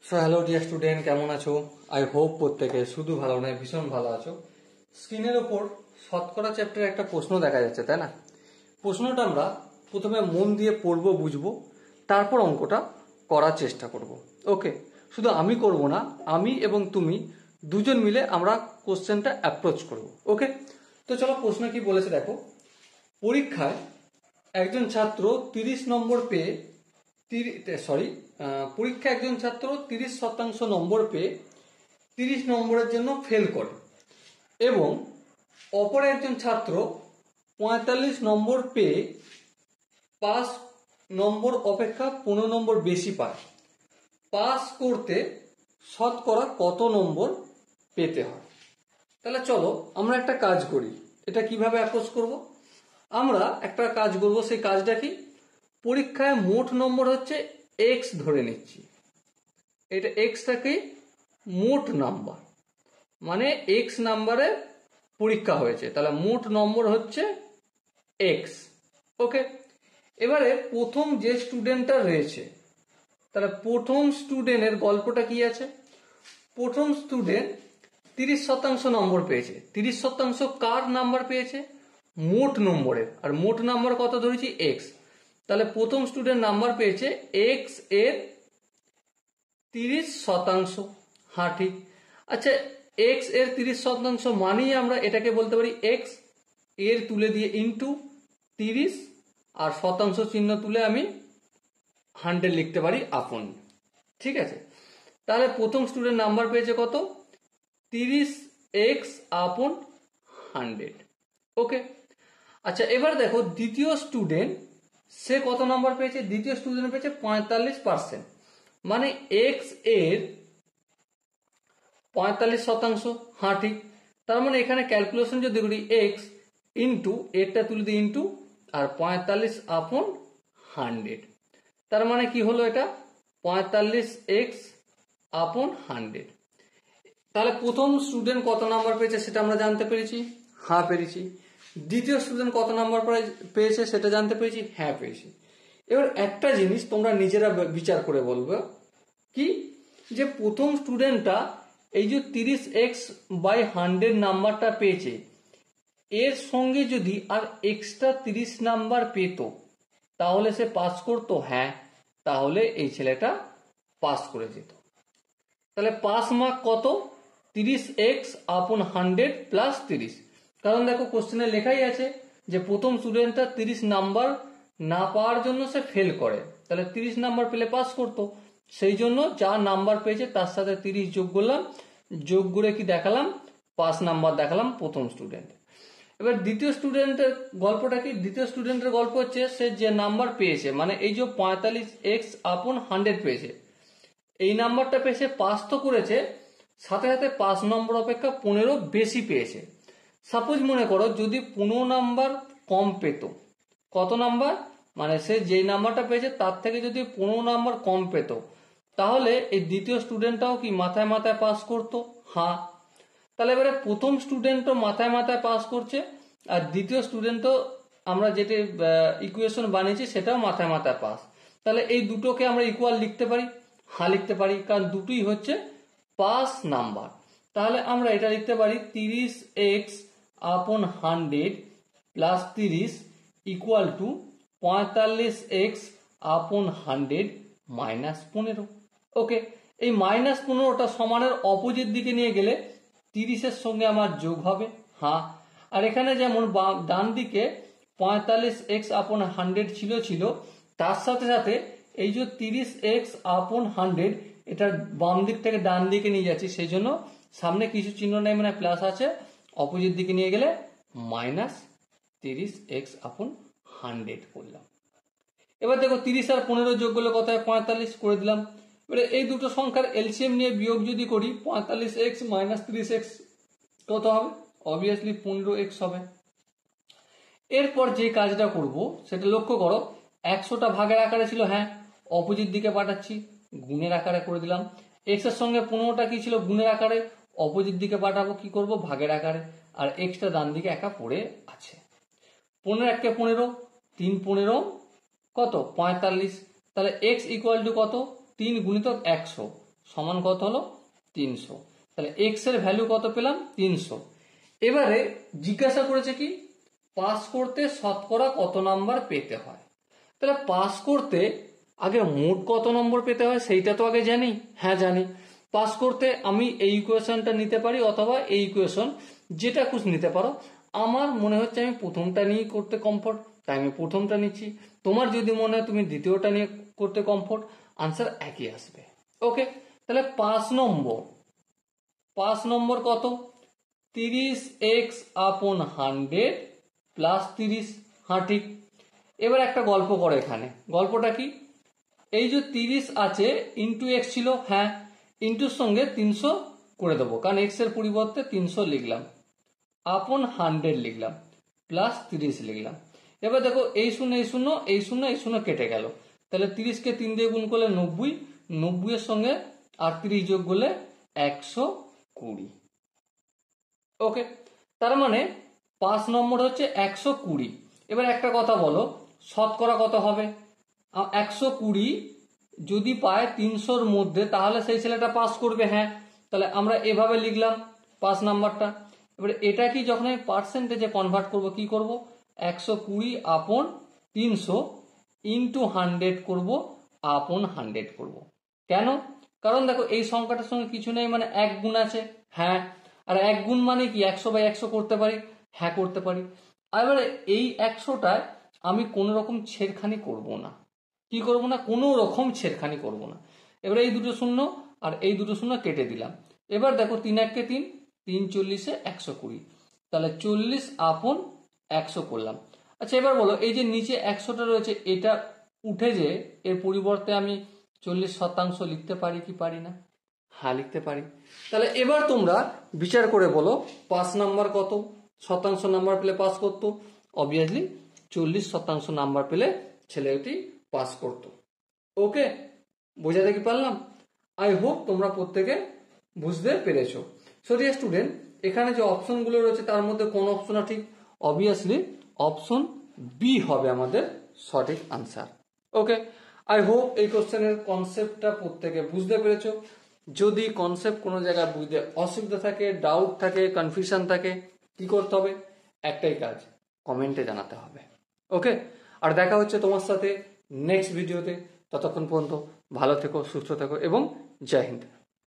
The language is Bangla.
সো হ্যালো ডিয়ার স্টুডেন্ট, কেমন আছো? আই হোপ প্রত্যেকে শুধু ভালো নয়, ভীষণ ভালো আছো। স্ক্রিনের ওপর শতকরা চ্যাপ্টারে একটা প্রশ্ন দেখা যাচ্ছে, তাই না? প্রশ্নটা আমরা প্রথমে মন দিয়ে পড়বো, বুঝবো, তারপর অঙ্কটা করার চেষ্টা করব। ওকে, শুধু আমি করব না, আমি এবং তুমি দুজন মিলে আমরা কোশ্চেনটা অ্যাপ্রোচ করব। ওকে, তো চলো প্রশ্ন কি বলেছে দেখো। পরীক্ষায় একজন ছাত্র 30 নম্বর পেয়ে পরীক্ষা একজন ছাত্র 30% নম্বর পেয়ে 30 নম্বরের জন্য ফেল করে এবং অপর একজন ছাত্র 45 নম্বর পেয়ে পাস নম্বর অপেক্ষা 15 নম্বর বেশি পায়। পাস করতে শতকরা কত নম্বর পেতে হয়? তাহলে চলো আমরা একটা কাজ করি। এটা কিভাবে অ্যাপ্রোচ করব? আমরা একটা কাজ করব, সেই কাজটা কি? পরীক্ষায় মোট নম্বর হচ্ছে এক্স ধরে নিচ্ছি। এটা এক্সটাকে মোট নাম্বার, মানে এক্স নাম্বারে পরীক্ষা হয়েছে, তাহলে মোট নম্বর হচ্ছে এক্স। ওকে, এবারে প্রথম যে স্টুডেন্টটা রয়েছে, তাহলে প্রথম স্টুডেন্টের গল্পটা কি আছে? প্রথম স্টুডেন্ট 30% নম্বর পেয়েছে। 30% কার নাম্বার পেয়েছে? মোট নম্বরের। আর মোট নাম্বার কত ধরেছি? এক্স। তাহলে প্রথম স্টুডেন্ট নাম্বার পেয়েছে এক্স এর 30%। হ্যাঁ, ঠিক। আচ্ছা, এক্স এর 30% মানেই আমরা এটাকে বলতে পারি এক্স এর তুলে দিয়ে ইন্টু 30 আর শতাংশ চিহ্ন তুলে আমি 100 লিখতে পারি আপন। ঠিক আছে, তাহলে প্রথম স্টুডেন্ট নাম্বার পেয়েছে কত? 30x আপন 100। ওকে, আচ্ছা এবার দেখো দ্বিতীয় স্টুডেন্ট সে কত নাম্বার পেয়েছে? দ্বিতীয় স্টুডেন্ট পেয়েছে 45%, মানে এক্স এর 45%। হ্যাঁ, ঠিক। তার মানে এখানে ক্যালকুলেশন যদি করি এক্স ইন্টু এরটা তুলে দিই ইন্টু আর 45 আপন 100, তার মানে কি হলো? এটা 45x আপন 100। তাহলে প্রথম স্টুডেন্ট কত নাম্বার পেয়েছে সেটা আমরা জানতে পেরেছি। হ্যাঁ, পেরেছি। দ্বিতীয় স্টুডেন্ট কত নাম্বার পেয়েছে সেটা জানতে পেরেছি। হ্যাঁ, পেয়েছি। এবার একটা জিনিস তোমরা নিজেরা বিচার করে বলবে কি, যে প্রথম স্টুডেন্টটা এই যে 30x/100 নাম্বারটা পেয়েছে, এর সঙ্গে যদি আর এক্সট্রা 30 নাম্বার পেত তাহলে সে পাস করতো? হ্যাঁ, তাহলে এই ছেলেটা পাস করে যেত। তাহলে পাস মার্ক কত? 30x আপন 100 প্লাস 30। কারণ দেখো কোশ্চেনে লেখাই আছে যে প্রথম স্টুডেন্টটা 30 নাম্বার না পাওয়ার জন্য সে ফেল করে, তাহলে 30 নাম্বার পেলে পাস করতো। সেই জন্য যা নাম্বার পেয়েছে তার সাথে 30 যোগ করলাম, যোগ করে কি দেখালাম? পাস নাম্বার দেখালাম প্রথম স্টুডেন্ট। এবার দ্বিতীয় স্টুডেন্টের গল্পটা কি? দ্বিতীয় স্টুডেন্টের গল্প হচ্ছে সে যে নাম্বার পেয়েছে, মানে এই যে 45x আপন 100 পেয়েছে, এই নাম্বারটা পেয়েছে, পাস তো করেছে, সাথে সাথে পাস নম্বর অপেক্ষা 15 বেশি পেয়েছে। সাপোজ মনে করো যদি 15 নাম্বার কম পেত, কত নাম্বার? মানে সে যেই নাম্বারটা পেয়েছে তার থেকে যদি 15 নাম্বার কম পেত, তাহলে এই দ্বিতীয় স্টুডেন্টটাও কি মাথায় মাথায় পাস করতো? হ্যাঁ। তাহলে এবারে প্রথম স্টুডেন্টও মাথায় মাথায় পাস করছে, আর দ্বিতীয় স্টুডেন্টও আমরা যেটা ইকুয়েশন বানিয়েছি সেটাও মাথায় মাথায় পাস। তাহলে এই দুটোকে আমরা ইকুয়াল লিখতে পারি। হ্যাঁ, লিখতে পারি, কারণ দুটোই হচ্ছে পাস নাম্বার। তাহলে আমরা এটা লিখতে পারি 30x আপন 100 প্লাস 30 ইকুয়াল টু 45x আপন 100 মাইনাস 15। ওকে, এই মাইনাস 15টা সমানের অপোজিট দিকে নিয়ে গেলে 30-এর সঙ্গে আমার যোগ হবে। হ্যাঁ, আর এখানে যেমন ডান দিকে 45x আপন 100 ছিল, তার সাথে সাথে এই যে 30x আপন 100 এটা বাম দিক থেকে ডান দিকে নিয়ে যাচ্ছি, সেই জন্য সামনে কিছু চিহ্ন নেই, মানে প্লাস আছে, অপোজিট দিকে নিয়ে গেলে মাইনাস 30x আপন 100 করলাম। এবার দেখো 30 আর 15 যোগ করলে কত হয়? 45 করে দিলাম। এবারে এই দুটো সংখ্যার এলসিএম নিয়ে বিয়োগ যদি করি, 45x মাইনাস 30x কত হবে? অবভিয়াসলি 15x হবে। এরপর যে কাজটা করব সেটা লক্ষ্য করো, 100টা ভাগের আকারে ছিল, হ্যাঁ, অপোজিট দিকে পাঠাচ্ছি, গুণের আকারে করে দিলাম। এক্স এর সঙ্গে 15টা কি ছিল? গুণের আকারে, অপোজিট দিকে পাঠাবো, কি করব? ভাগের আকারে। আর এক্সটা ডান দিকে একা পড়ে আছে। 15 1 15, 3 15 কত? 45। তাহলে এক্স ইকুয়াল টু কত? 3 গুণিতক 100 সমান কত হলো 300। তাহলে এক্স এর ভ্যালু কত পেলাম 300। এবারে জিজ্ঞাসা করেছে কি পাস করতে শতকরা কত নাম্বার পেতে হয়। তাহলে পাস করতে আগে মোট কত নম্বর পেতে হয় সেইটা তো আগে জানি। হ্যাঁ জানি। পাস করতে আমি এই ইকুয়েশনটা নিতে পারি অথবা এই ইকুয়েশন যেটা খুশি নিতে পারো। আমার মনে হচ্ছে আমি প্রথমটা নিয়ে করতে কমফোর্ট, তাই আমি প্রথমটা নিচ্ছি। তোমার যদি মনে হয় তুমি দ্বিতীয়টা নিয়ে করতে কমফোর্ট, আনসার একই আসবে। ওকে, তাহলে 5 নম্বর কত 30x/100 প্লাস 30। হ্যাঁ ঠিক। এবার একটা গল্প করো এখানে। গল্পটা কি, এই যে 30 আছে ইন্টু এক্স ছিল, হ্যাঁ ইন্টুর সঙ্গে 300 করে দেবো, কারণ এক্স এর পরিবর্তে 300 লিখলাম, আপন 100 লিখলাম, প্লাস 30 লিখলাম। এবার দেখো এই শূন্য এই শূন্য এই শূন্য এই শূন্য কেটে গেল, তাহলে 30কে 3 দিয়ে গুণ করলে 90, 90 এর সঙ্গে আর 30 যোগ করলে 120। ওকে, তার মানে 5 নম্বর হচ্ছে 120। এবার একটা কথা বলো, শতকরা কত হবে? 120 যদি পায় 300-র মধ্যে, তাহলে সেই ছেলেটা পাস করবে। হ্যাঁ, তাহলে আমরা এভাবে লিখলাম 5 নাম্বারটা। এবারে এটা কি যখন আমি পার্সেন্টেজে কনভার্ট করব, কি করব, 120/300 ইন্টু 100 করব, আপন 100 করব। কেন? কারণ দেখো এই সংখ্যাটার সঙ্গে কিছু নেই, মানে 1 গুণ আছে। হ্যাঁ, আর 1 গুণ মানে কি 100/100 করতে পারি। হ্যাঁ করতে পারি। এবারে এই 100টায় আমি কোনো রকম ছেড়খানি করব না। কি করব না? কোনো রকম ছেড়খানি করব না। এবারে এই দুটো শূন্য আর এই দুটো শূন্য কেটে দিলাম। এবার দেখো 3 × 1 = 3, 3 × 40 = 120, তাহলে 40/100 করলাম। আচ্ছা এবার বলো, এই যে নিচে 100টা রয়েছে এটা উঠে যে এর পরিবর্তে আমি 40% লিখতে পারি কি পারি না? হ্যাঁ লিখতে পারি। তাহলে এবার তোমরা বিচার করে বলো 5 নাম্বার কত শতাংশ নাম্বার পেলে পাস করতো? অবভিয়াসলি 40% নাম্বার পেলে ছেলেটি পাস করতো। ওকে, বোঝাতে কি পারলাম? আই হোপ তোমরা প্রত্যেকে বুঝতে পেরেছো। সো ডিয়ার স্টুডেন্ট, এখানে যে অপশনগুলো রয়েছে তার মধ্যে কোন অপশনটা ঠিক? অবভিয়াসলি অপশন বি হবে আমাদের সঠিক আনসার। ওকে, আই হোপ এই কোশ্চেনের কনসেপ্টটা প্রত্যেকে বুঝতে পেরেছো। যদি কনসেপ্ট কোনো জায়গায় বুঝতে অসুবিধা থাকে, ডাউট থাকে, কনফিউশন থাকে, কি করতে হবে? একটাই কাজ, কমেন্টে জানাতে হবে। ওকে, আর দেখা হচ্ছে তোমার সাথে নেক্সট ভিডিওতে। ততক্ষণ পর্যন্ত ভালো থেকো, সুস্থ থেকো এবং জয় হিন্দ।